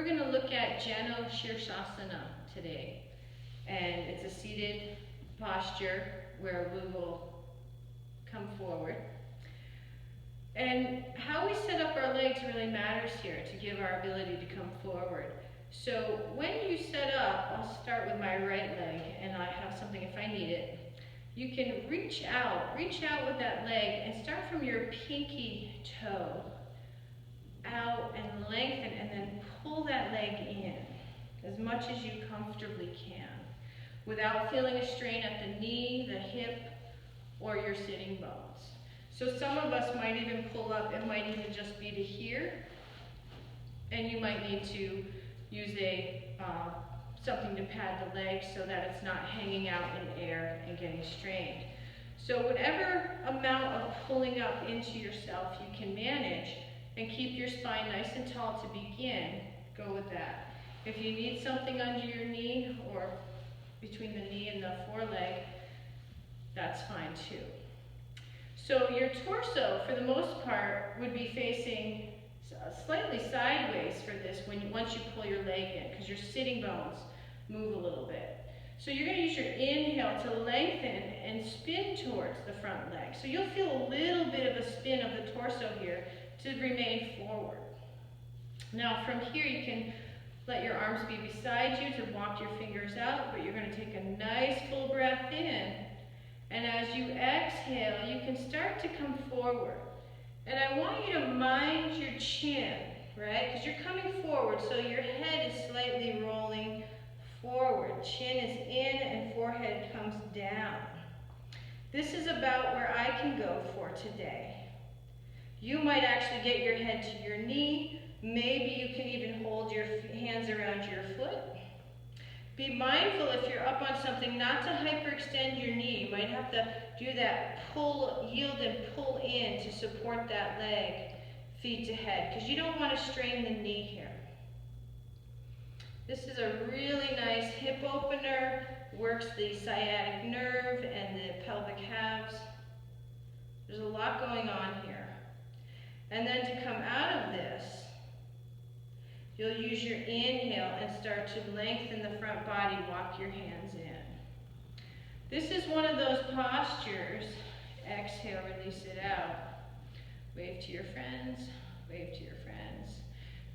we're going to look at Janusirsasana today. And it's a seated posture where we will come forward. And how we set up our legs really matters here to give our ability to come forward. So when you set up, I'll start with my right leg, and I have something if I need it. You can reach out with that leg and start from your pinky toe out and lengthen, and then pull that leg in as much as you comfortably can without feeling a strain at the knee, the hip, or your sitting bones. So some of us might even pull up, it might even just be to here, and you might need to use something to pad the legs so that it's not hanging out in air and getting strained. So whatever amount of pulling up into yourself you can manage and keep your spine nice and tall to begin, go with that. If you need something under your knee or between the knee and the foreleg, that's fine too. So your torso, for the most part, would be facing slightly sideways for this once you pull your leg in, because your sitting bones move a little bit. So you're going to use your inhale to lengthen and spin towards the front leg. So you'll feel a little bit of a spin of the torso here to remain forward. Now from here you can let your arms be beside you to walk your fingers out, but you're going to take a nice full breath in. And as you exhale, you can start to come forward. And I want you to mind your chin, right? Because you're coming forward, so your head is slightly rolling forward. Chin is in and forehead comes down. This is about where I can go for today. You might actually get your head to your knee. Maybe you can even hold your hands around your foot. Be mindful if you're up on something not to hyperextend your knee. You might have to do that pull, yield and pull in to support that leg, feet to head, because you don't want to strain the knee here. This is a really nice hip opener, works the sciatic nerve and the pelvic halves. There's a lot going on here. And then to come out of this, you'll use your inhale and start to lengthen the front body, walk your hands in. This is one of those postures. Exhale, release it out. Wave to your friends, wave to your friends.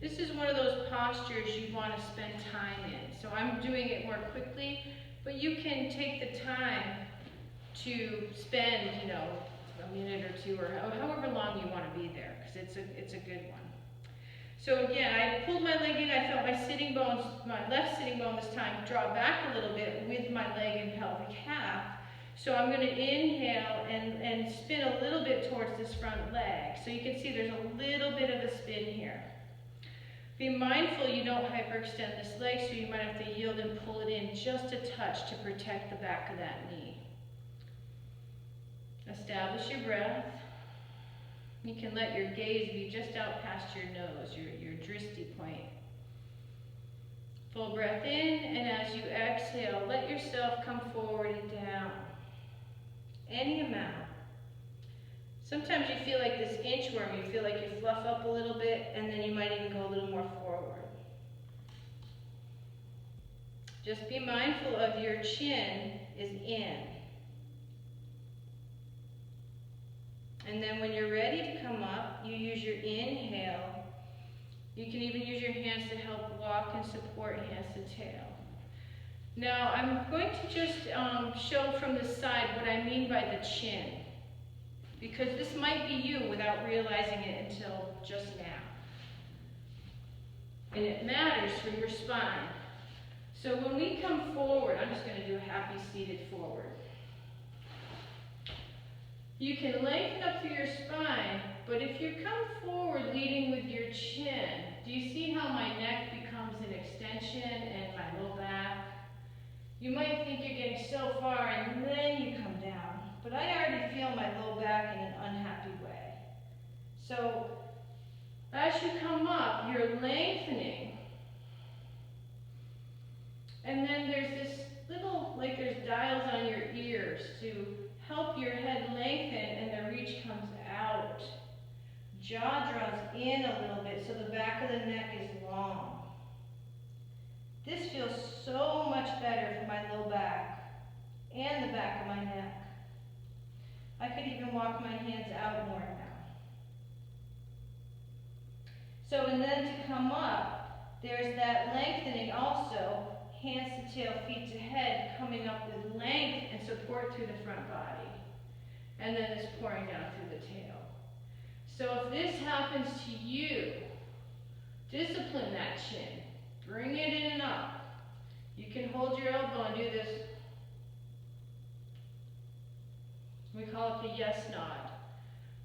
This is one of those postures you want to spend time in. So I'm doing it more quickly, but you can take the time to spend, a minute or two, or however long you want to be there, because it's a good one. So again, I pulled my leg in, I felt my sitting bones, my left sitting bone this time, draw back a little bit with my leg and pelvic half. So I'm going to inhale and spin a little bit towards this front leg. So you can see there's a little bit of a spin here. Be mindful you don't hyperextend this leg, so you might have to yield and pull it in just a touch to protect the back of that knee. Establish your breath. You can let your gaze be just out past your nose, your drishti point. Full breath in, and as you exhale, let yourself come forward and down. Any amount. Sometimes you feel like this inchworm, you feel like you fluff up a little bit, and then you might even go a little more forward. Just be mindful of your chin is in. And then when you're ready to come up, you use your inhale. You can even use your hands to help walk and support hands to tail. Now I'm going to just show from the side what I mean by the chin, because this might be you without realizing it until just now. And it matters for your spine. So when we come forward, I'm just going to do a happy seated forward. You can lengthen up through your spine, but if you come forward leading with your chin, do you see how my neck becomes an extension and my low back? You might think you're getting so far and then you come down, but I already feel my low back in an unhappy way. So as you come up, you're lengthening. And then there's this little, like there's dials on your ears to help your head lengthen and the reach comes out. Jaw draws in a little bit so the back of the neck is long. This feels so much better for my low back and the back of my neck. I could even walk my hands out more now. So, and then to come up, there's that lengthening also, hands to tail, feet to head, coming up with length and support through the front body. And then it's pouring down through the tail. So if this happens to you, discipline that chin. Bring it in and up. You can hold your elbow and do this. We call it the yes nod.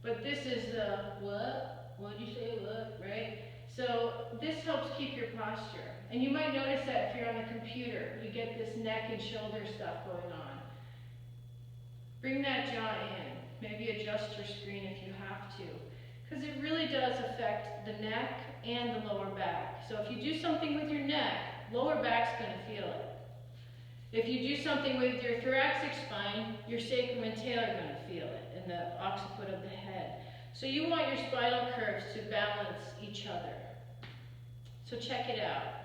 But this is the what? What did you say? What? Right? So this helps keep your posture. And you might notice that if you're on the computer, you get this neck and shoulder stuff going on. Bring that jaw in. Maybe adjust your screen if you have to. Because it really does affect the neck and the lower back. So if you do something with your neck, lower back's going to feel it. If you do something with your thoracic spine, your sacrum and tail are going to feel it, and the occiput of the head. So you want your spinal curves to balance each other. So check it out.